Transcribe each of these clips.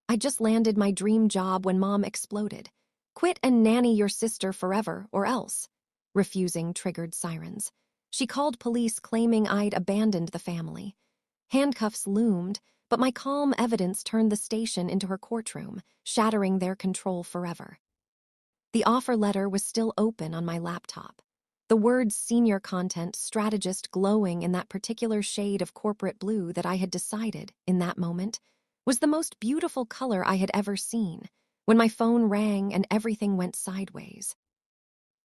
I just landed my dream job when Mom exploded. Quit and nanny your sister forever, or else. Refusing triggered sirens. She called police claiming I'd abandoned the family. Handcuffs loomed, but my calm evidence turned the station into her courtroom, shattering their control forever. The offer letter was still open on my laptop. The words senior content strategist glowing in that particular shade of corporate blue that I had decided, in that moment, was the most beautiful color I had ever seen, when my phone rang and everything went sideways.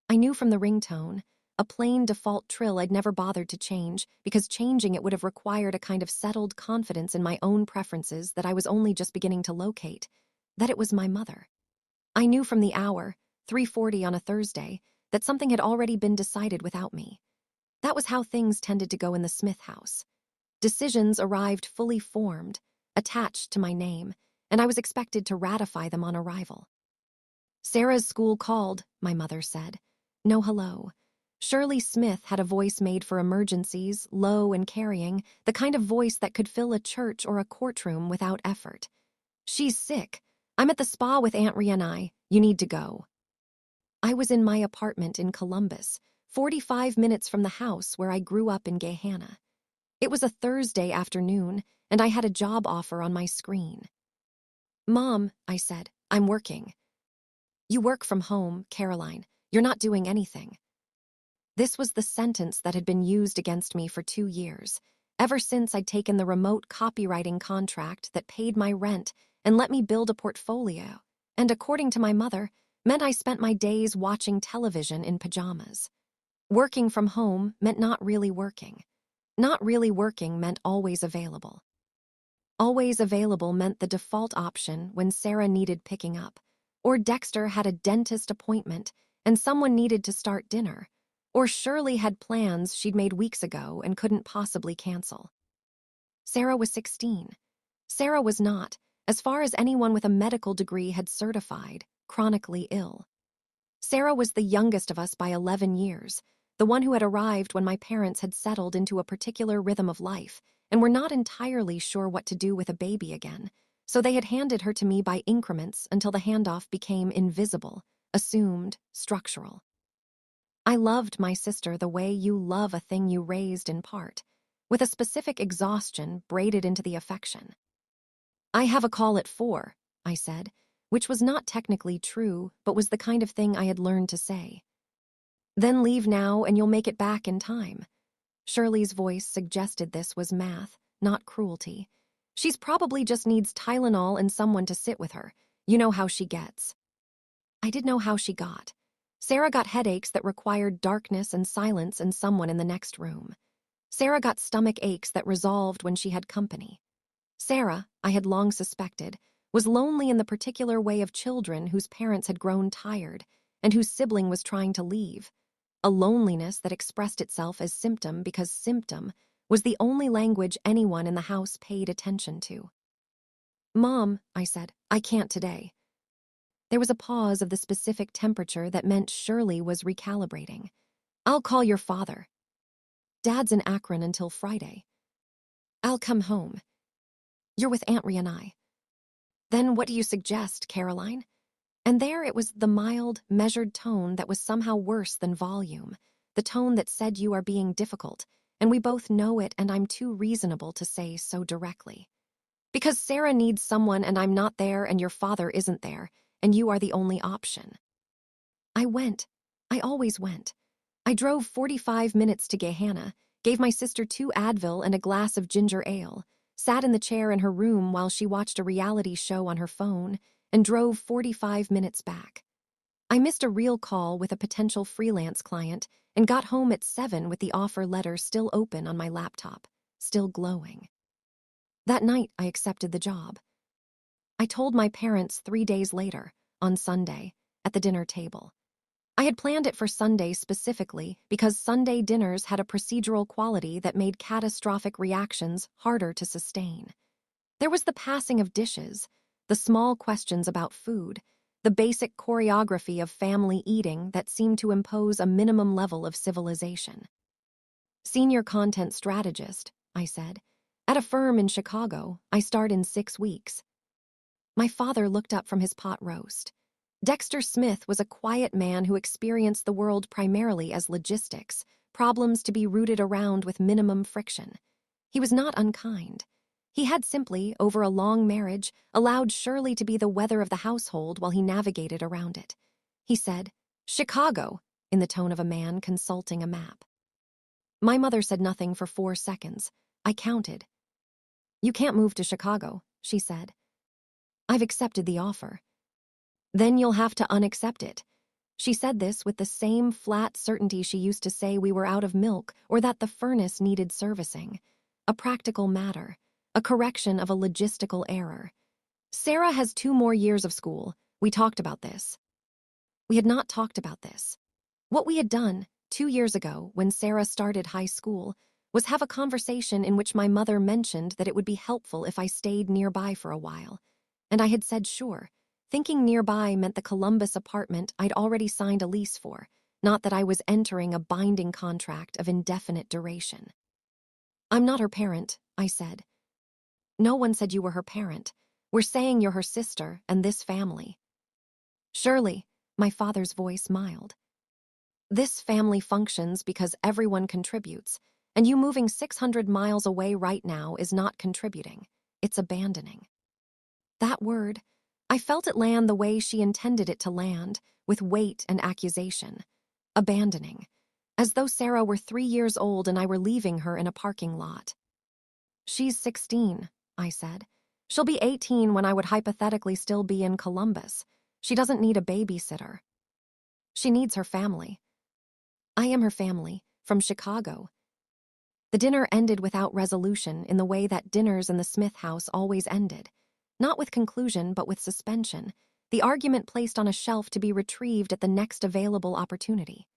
I knew from the ringtone, a plain default trill I'd never bothered to change because changing it would have required a kind of settled confidence in my own preferences that I was only just beginning to locate, that it was my mother. I knew from the hour, 3:40 on a Thursday, that something had already been decided without me. That was how things tended to go in the Smith house. Decisions arrived fully formed, attached to my name, and I was expected to ratify them on arrival. Sarah's school called, my mother said. No hello. Shirley Smith had a voice made for emergencies, low and carrying, the kind of voice that could fill a church or a courtroom without effort. She's sick. I'm at the spa with Aunt Rhea and I. You need to go. I was in my apartment in Columbus, 45 minutes from the house where I grew up in Gahanna. It was a Thursday afternoon, and I had a job offer on my screen. Mom, I said, I'm working. You work from home, Caroline. You're not doing anything. This was the sentence that had been used against me for 2 years, ever since I'd taken the remote copywriting contract that paid my rent and let me build a portfolio, and according to my mother, meant I spent my days watching television in pajamas. Working from home meant not really working. Not really working meant always available. Always available meant the default option when Sarah needed picking up, or Dexter had a dentist appointment and someone needed to start dinner, or Shirley had plans she'd made weeks ago and couldn't possibly cancel. Sarah was 16. Sarah was not, as far as anyone with a medical degree had certified, chronically ill. Sarah was the youngest of us by 11 years, the one who had arrived when my parents had settled into a particular rhythm of life and were not entirely sure what to do with a baby again, so they had handed her to me by increments until the handoff became invisible, assumed, structural. I loved my sister the way you love a thing you raised in part, with a specific exhaustion braided into the affection. I have a call at 4, I said, which was not technically true, but was the kind of thing I had learned to say. Then leave now and you'll make it back in time. Shirley's voice suggested this was math, not cruelty. She's probably just needs Tylenol and someone to sit with her. You know how she gets. I did know how she got. Sarah got headaches that required darkness and silence and someone in the next room. Sarah got stomach aches that resolved when she had company. Sarah, I had long suspected, was lonely in the particular way of children whose parents had grown tired and whose sibling was trying to leave. A loneliness that expressed itself as symptom because symptom was the only language anyone in the house paid attention to. Mom, I said, I can't today. There was a pause of the specific temperature that meant Shirley was recalibrating. I'll call your father. Dad's in Akron until Friday. I'll come home. You're with Aunt Rhea and I. Then what do you suggest, Caroline? And there it was the mild, measured tone that was somehow worse than volume, the tone that said you are being difficult, and we both know it and I'm too reasonable to say so directly. Because Sarah needs someone and I'm not there and your father isn't there, and you are the only option. I went. I always went. I drove 45 minutes to Gahanna, gave my sister 2 Advil and a glass of ginger ale, sat in the chair in her room while she watched a reality show on her phone, and drove 45 minutes back. I missed a real call with a potential freelance client and got home at 7 with the offer letter still open on my laptop, still glowing. That night, I accepted the job. I told my parents 3 days later, on Sunday, at the dinner table. I had planned it for Sunday specifically because Sunday dinners had a procedural quality that made catastrophic reactions harder to sustain. There was the passing of dishes, the small questions about food, the basic choreography of family eating that seemed to impose a minimum level of civilization. Senior content strategist, I said. At a firm in Chicago, I start in 6 weeks. My father looked up from his pot roast. Dexter Smith was a quiet man who experienced the world primarily as logistics, problems to be rooted around with minimum friction. He was not unkind. He had simply, over a long marriage, allowed Shirley to be the weather of the household while he navigated around it. He said, "Chicago," in the tone of a man consulting a map. My mother said nothing for 4 seconds. I counted. "You can't move to Chicago," she said. "I've accepted the offer." "Then you'll have to unaccept it." She said this with the same flat certainty she used to say we were out of milk or that the furnace needed servicing. A practical matter, a correction of a logistical error. "Sarah has 2 more years of school. We talked about this." We had not talked about this. What we had done, 2 years ago, when Sarah started high school, was have a conversation in which my mother mentioned that it would be helpful if I stayed nearby for a while. And I had said sure, thinking nearby meant the Columbus apartment I'd already signed a lease for, not that I was entering a binding contract of indefinite duration. "I'm not her parent," I said. "No one said you were her parent. We're saying you're her sister and this family." "Shirley," my father's voice mild. "This family functions because everyone contributes, and you moving 600 miles away right now is not contributing. It's abandoning." That word, I felt it land the way she intended it to land, with weight and accusation. Abandoning. As though Sarah were 3 years old and I were leaving her in a parking lot. "She's 16, I said. "She'll be 18 when I would hypothetically still be in Columbus. She doesn't need a babysitter. She needs her family." "I am her family, from Chicago." The dinner ended without resolution in the way that dinners in the Smith house always ended. Not with conclusion, but with suspension. The argument placed on a shelf to be retrieved at the next available opportunity.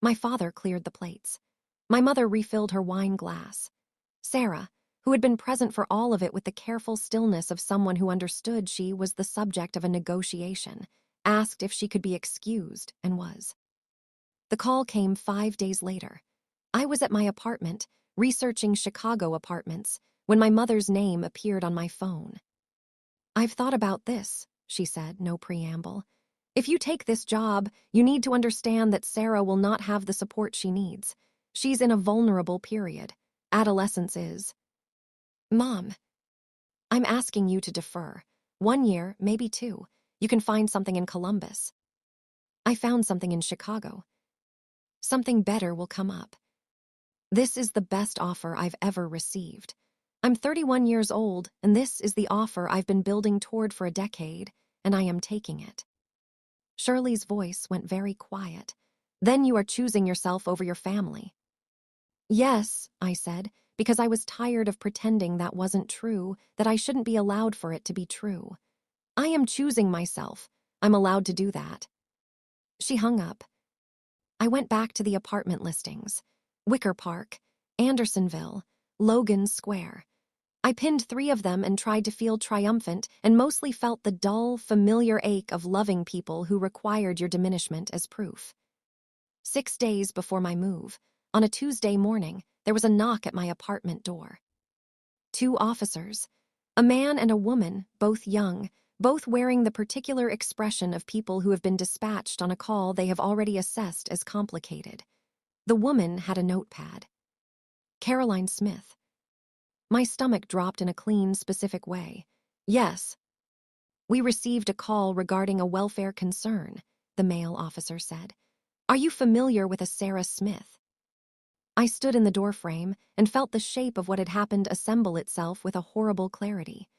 My father cleared the plates. My mother refilled her wine glass. Sarah, who had been present for all of it with the careful stillness of someone who understood she was the subject of a negotiation, asked if she could be excused, and was. The call came 5 days later. I was at my apartment, researching Chicago apartments, when my mother's name appeared on my phone. "I've thought about this," she said, no preamble. "If you take this job, you need to understand that Sarah will not have the support she needs. She's in a vulnerable period. Adolescence is." "Mom, I'm asking you to defer. 1 year, maybe 2. You can find something in Columbus." "I found something in Chicago." "Something better will come up." "This is the best offer I've ever received. I'm 31 years old, and this is the offer I've been building toward for a decade, and I am taking it." Shirley's voice went very quiet. "Then you are choosing yourself over your family." "Yes," I said, because I was tired of pretending that wasn't true, that I shouldn't be allowed for it to be true. "I am choosing myself. I'm allowed to do that." She hung up. I went back to the apartment listings. Wicker Park, Andersonville, Logan Square. I pinned 3 of them and tried to feel triumphant and mostly felt the dull, familiar ache of loving people who required your diminishment as proof. 6 days before my move, on a Tuesday morning, there was a knock at my apartment door. 2 officers, a man and a woman, both young, both wearing the particular expression of people who have been dispatched on a call they have already assessed as complicated. The woman had a notepad. "Caroline Smith." My stomach dropped in a clean, specific way. "Yes." "We received a call regarding a welfare concern," the male officer said. "Are you familiar with a Sarah Smith?" I stood in the doorframe and felt the shape of what had happened assemble itself with a horrible clarity.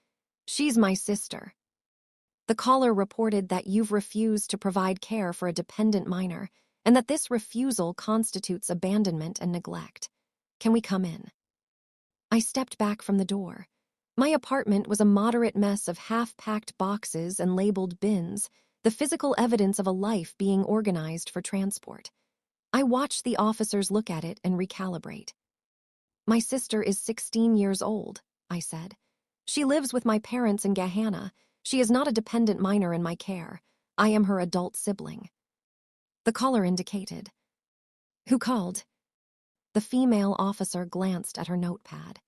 "She's my sister." The caller reported that you've refused to provide care for a dependent minor, and that this refusal constitutes abandonment and neglect. Can we come in? I stepped back from the door. My apartment was a moderate mess of half-packed boxes and labeled bins, the physical evidence of a life being organized for transport. I watched the officers look at it and recalibrate. "My sister is 16 years old," I said. "She lives with my parents in Gahanna. She is not a dependent minor in my care. I am her adult sibling." The caller indicated. "Who called?" The female officer glanced at her notepad.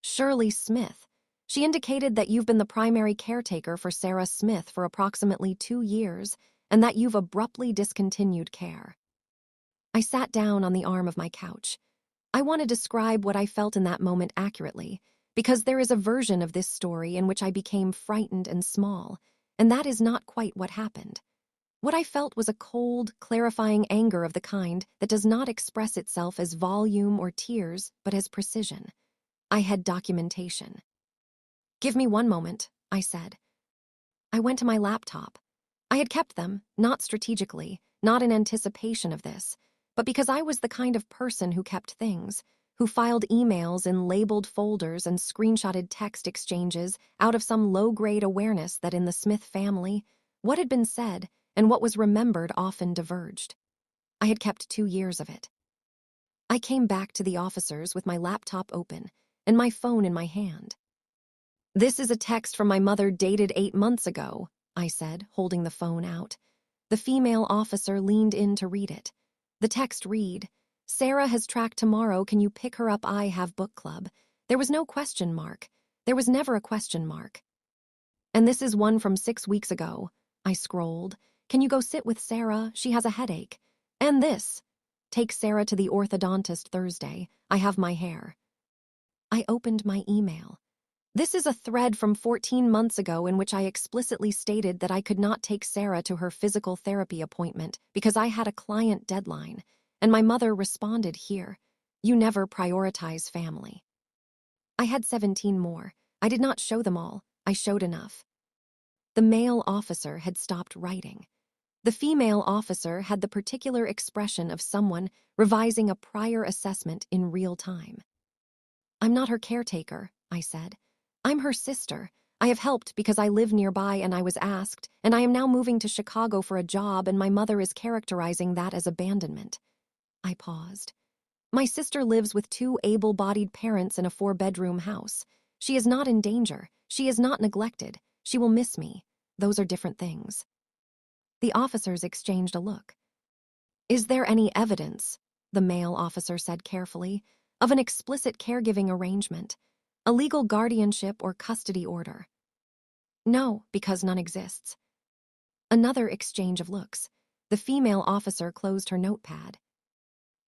"Shirley Smith. She indicated that you've been the primary caretaker for Sarah Smith for approximately 2 years and that you've abruptly discontinued care. I sat down on the arm of my couch. I want to describe what I felt in that moment accurately, because there is a version of this story in which I became frightened and small, and that is not quite what happened. What I felt was a cold, clarifying anger of the kind that does not express itself as volume or tears, but as precision. I had documentation. "Give me one moment," I said. I went to my laptop. I had kept them, not strategically, not in anticipation of this, but because I was the kind of person who kept things, who filed emails in labeled folders and screenshotted text exchanges out of some low-grade awareness that in the Smith family, what had been said and what was remembered often diverged. I had kept 2 years of it. I came back to the officers with my laptop open and my phone in my hand. "This is a text from my mother dated 8 months ago," I said, holding the phone out. The female officer leaned in to read it. The text read, "Sarah has track tomorrow, can you pick her up? I have book club." There was no question mark. There was never a question mark. "And this is one from 6 weeks ago." I scrolled. "Can you go sit with Sarah? She has a headache." "And this. Take Sarah to the orthodontist Thursday. I have my hair." I opened my email. This is a thread from 14 months ago in which I explicitly stated that I could not take Sarah to her physical therapy appointment because I had a client deadline, and my mother responded here, "You never prioritize family." I had 17 more. I did not show them all. I showed enough. The male officer had stopped writing. The female officer had the particular expression of someone revising a prior assessment in real time. "I'm not her caretaker," I said. "I'm her sister. I have helped because I live nearby and I was asked, and I am now moving to Chicago for a job and my mother is characterizing that as abandonment." I paused. "My sister lives with 2 able-bodied parents in a 4-bedroom house. She is not in danger. She is not neglected. She will miss me. Those are different things." The officers exchanged a look. "Is there any evidence," the male officer said carefully, "of an explicit caregiving arrangement? A legal guardianship or custody order?" "No, because none exists." Another exchange of looks. The female officer closed her notepad.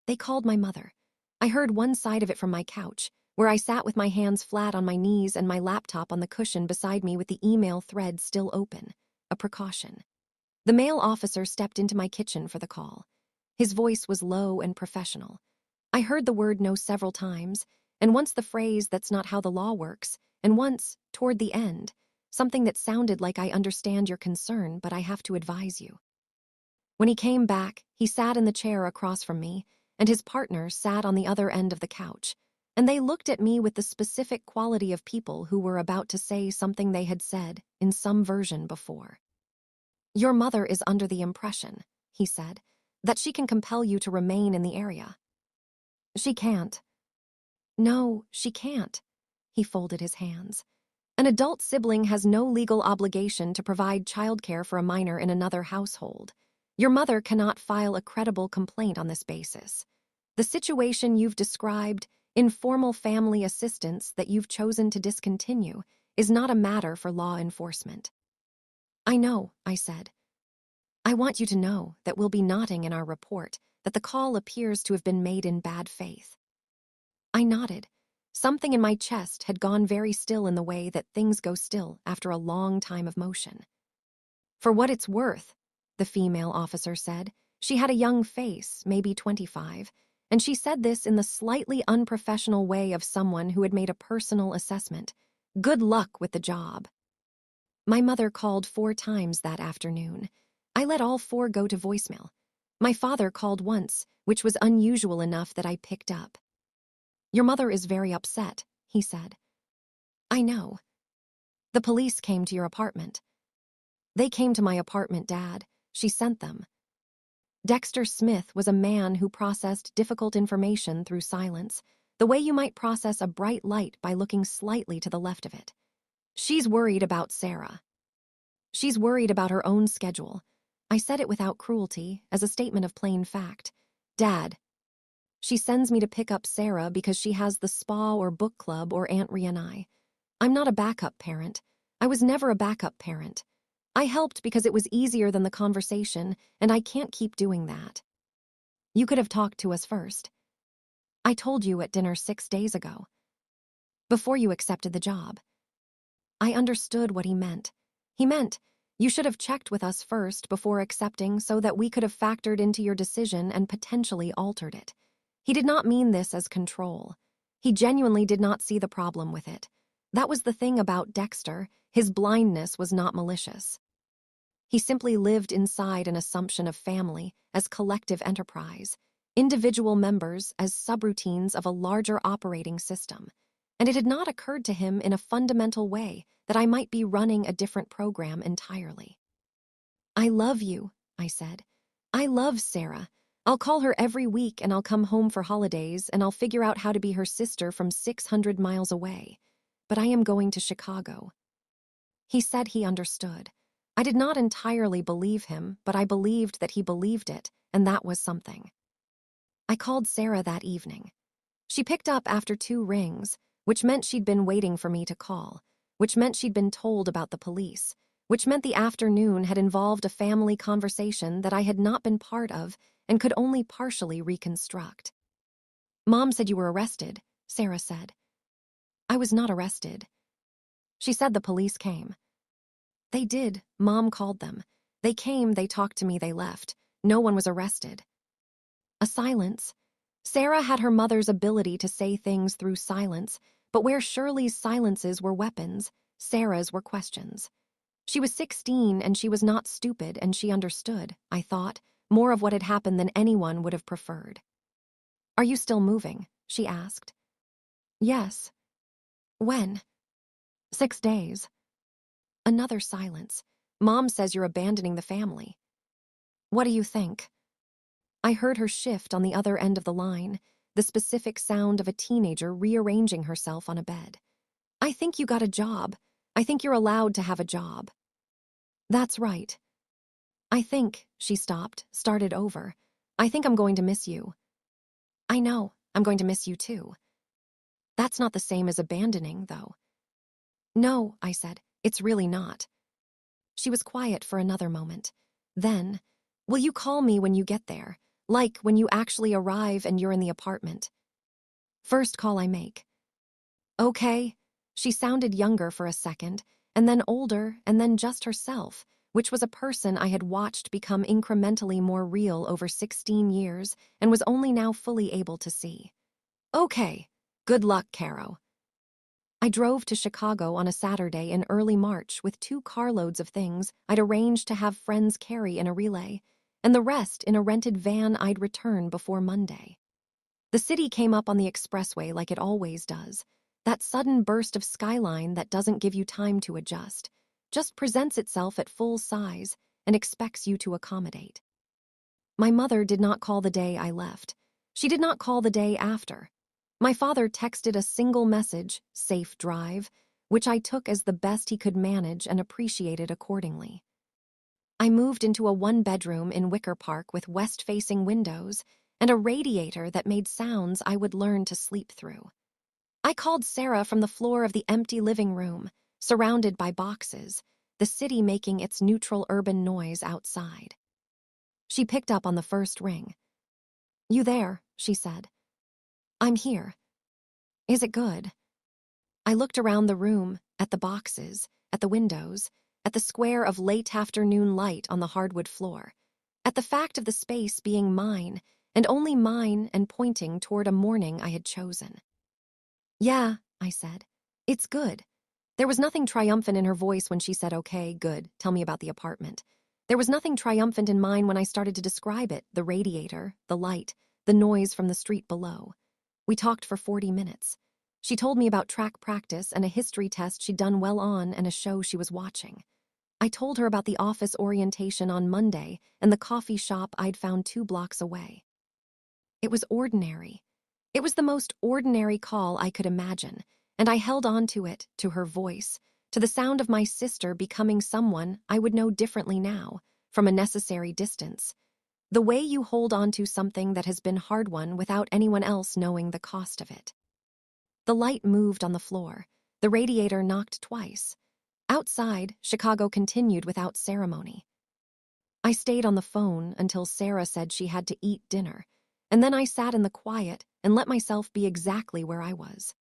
"They called my mother. I heard one side of it from my couch, where I sat with my hands flat on my knees and my laptop on the cushion beside me with the email thread still open. A precaution." The male officer stepped into my kitchen for the call. His voice was low and professional. I heard the word "no" several times, and once the phrase "that's not how the law works," and once, toward the end, something that sounded like "I understand your concern, but I have to advise you." When he came back, he sat in the chair across from me, and his partner sat on the other end of the couch, and they looked at me with the specific quality of people who were about to say something they had said in some version before. "Your mother is under the impression," he said, "that she can compel you to remain in the area." "She can't." "No, she can't." He folded his hands. "An adult sibling has no legal obligation to provide childcare for a minor in another household. Your mother cannot file a credible complaint on this basis. The situation you've described, informal family assistance that you've chosen to discontinue, is not a matter for law enforcement." "I know," I said. "I want you to know that we'll be noting in our report that the call appears to have been made in bad faith." I nodded. Something in my chest had gone very still in the way that things go still after a long time of motion. "For what it's worth," the female officer said. She had a young face, maybe 25, and she said this in the slightly unprofessional way of someone who had made a personal assessment. "Good luck with the job." My mother called 4 times that afternoon. I let all 4 go to voicemail. My father called once, which was unusual enough that I picked up. "Your mother is very upset," he said. "I know." "The police came to your apartment." "They came to my apartment, Dad. She sent them." Dexter Smith was a man who processed difficult information through silence, the way you might process a bright light by looking slightly to the left of it. "She's worried about Sarah. She's worried about her own schedule." I said it without cruelty, as a statement of plain fact. "Dad, she sends me to pick up Sarah because she has the spa or book club or Aunt Rhea and I. I'm not a backup parent. I was never a backup parent. I helped because it was easier than the conversation, and I can't keep doing that. You could have talked to us first. I told you at dinner 6 days ago. Before you accepted the job. I understood what he meant. He meant, you should have checked with us first before accepting so that we could have factored into your decision and potentially altered it. He did not mean this as control. He genuinely did not see the problem with it. That was the thing about Dexter, his blindness was not malicious. He simply lived inside an assumption of family as collective enterprise, individual members as subroutines of a larger operating system. And it had not occurred to him in a fundamental way that I might be running a different program entirely. I love you, I said. I love Sarah. I'll call her every week and I'll come home for holidays and I'll figure out how to be her sister from 600 miles away. But I am going to Chicago. He said he understood. I did not entirely believe him, but I believed that he believed it, and that was something. I called Sarah that evening. She picked up after 2 rings, which meant she'd been waiting for me to call, which meant she'd been told about the police, which meant the afternoon had involved a family conversation that I had not been part of and could only partially reconstruct. Mom said you were arrested, Sarah said. I was not arrested. She said the police came. They did. Mom called them. They came, they talked to me, they left. No one was arrested. A silence. Sarah had her mother's ability to say things through silence, but where Shirley's silences were weapons, Sarah's were questions. She was 16 and she was not stupid and she understood, I thought, more of what had happened than anyone would have preferred. Are you still moving? She asked. Yes. When? 6 days. Another silence. Mom says you're abandoning the family. What do you think? I heard her shift on the other end of the line, the specific sound of a teenager rearranging herself on a bed. I think you got a job. I think you're allowed to have a job. That's right. I think, she stopped, started over. I think I'm going to miss you. I know, I'm going to miss you too. That's not the same as abandoning, though. No, I said, it's really not. She was quiet for another moment. Then, will you call me when you get there? Like when you actually arrive and you're in the apartment. First call I make. Okay. She sounded younger for a second, and then older, and then just herself, which was a person I had watched become incrementally more real over 16 years and was only now fully able to see. Okay. Good luck, Caro. I drove to Chicago on a Saturday in early March with 2 carloads of things I'd arranged to have friends carry in a relay, and the rest in a rented van I'd return before Monday. The city came up on the expressway like it always does, that sudden burst of skyline that doesn't give you time to adjust, just presents itself at full size and expects you to accommodate. My mother did not call the day I left. She did not call the day after. My father texted a single message, safe drive, which I took as the best he could manage and appreciated accordingly. I moved into a 1-bedroom in Wicker Park with west-facing windows and a radiator that made sounds I would learn to sleep through. I called Sarah from the floor of the empty living room, surrounded by boxes, the city making its neutral urban noise outside. She picked up on the first ring. You there, she said. I'm here. Is it good? I looked around the room, at the boxes, at the windows, at the square of late afternoon light on the hardwood floor, at the fact of the space being mine, and only mine and pointing toward a morning I had chosen. Yeah, I said. It's good. There was nothing triumphant in her voice when she said, okay, good, tell me about the apartment. There was nothing triumphant in mine when I started to describe it, the radiator, the light, the noise from the street below. We talked for 40 minutes. She told me about track practice and a history test she'd done well on and a show she was watching. I told her about the office orientation on Monday and the coffee shop I'd found 2 blocks away. It was ordinary. It was the most ordinary call I could imagine, and I held on to it, to her voice, to the sound of my sister becoming someone I would know differently now, from a necessary distance. The way you hold on to something that has been hard-won without anyone else knowing the cost of it. The light moved on the floor. The radiator knocked twice. Outside, Chicago continued without ceremony. I stayed on the phone until Sarah said she had to eat dinner, and then I sat in the quiet and let myself be exactly where I was.